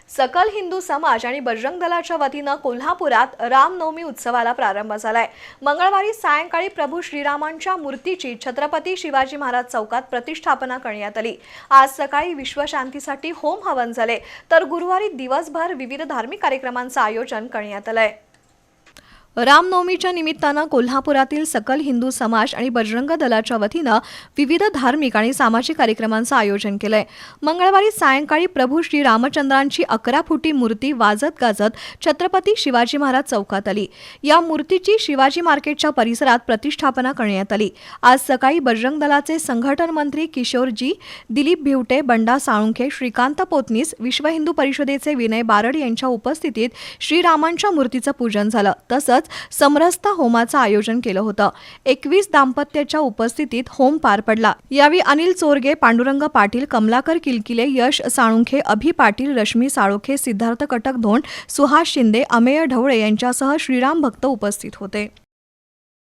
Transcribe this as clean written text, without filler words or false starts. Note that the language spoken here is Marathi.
सकल हिंदू समाज आणि बजरंग दलाच्या वतीनं कोल्हापुरात रामनवमी उत्सवाला प्रारंभ झालाय। मंगळवारी सायंकाळी प्रभू श्रीरामांच्या मूर्तीची छत्रपती शिवाजी महाराज चौकात प्रतिष्ठापना करण्यात आली। आज सकाळी विश्वशांतीसाठी होम हवन झाले, तर गुरुवारी दिवसभर विविध धार्मिक कार्यक्रमांचं आयोजन करण्यात आलंय। रामनवमीच्या निमित्तानं कोल्हापुरातील सकल हिंदू समाज आणि बजरंग दलाच्या वतीनं विविध धार्मिक आणि सामाजिक कार्यक्रमांचं आयोजन केलंय। मंगळवारी सायंकाळी प्रभू श्री रामचंद्रांची 11 फुटी मूर्ती वाजत गाजत छत्रपती शिवाजी महाराज चौकात आली। या मूर्तीची शिवाजी मार्केटच्या परिसरात प्रतिष्ठापना करण्यात आली। आज सकाळी बजरंग दलाचे संघटन मंत्री किशोरजी, दिलीप भिवटे, बंडा साळुंखे, श्रीकांत पोतनीस, विश्व हिंदू परिषदेचे विनय बारड यांच्या उपस्थितीत श्रीरामांच्या मूर्तीचं पूजन झालं। तसंच समरसता होमाचं आयोजन केलं होतं। 21 दाम्पत्याच्या उपस्थितीत होम पार पडला। यावेळी अनिल चोरगे, पांडुरंग पाटील, कमलाकर किलकिले, यश साळुंखे, अभि पाटील, रश्मी साळोखे, सिद्धार्थ कटक धोंड, सुहास शिंदे, अमेय ढवळे यांच्यासह श्रीराम भक्त उपस्थित होते।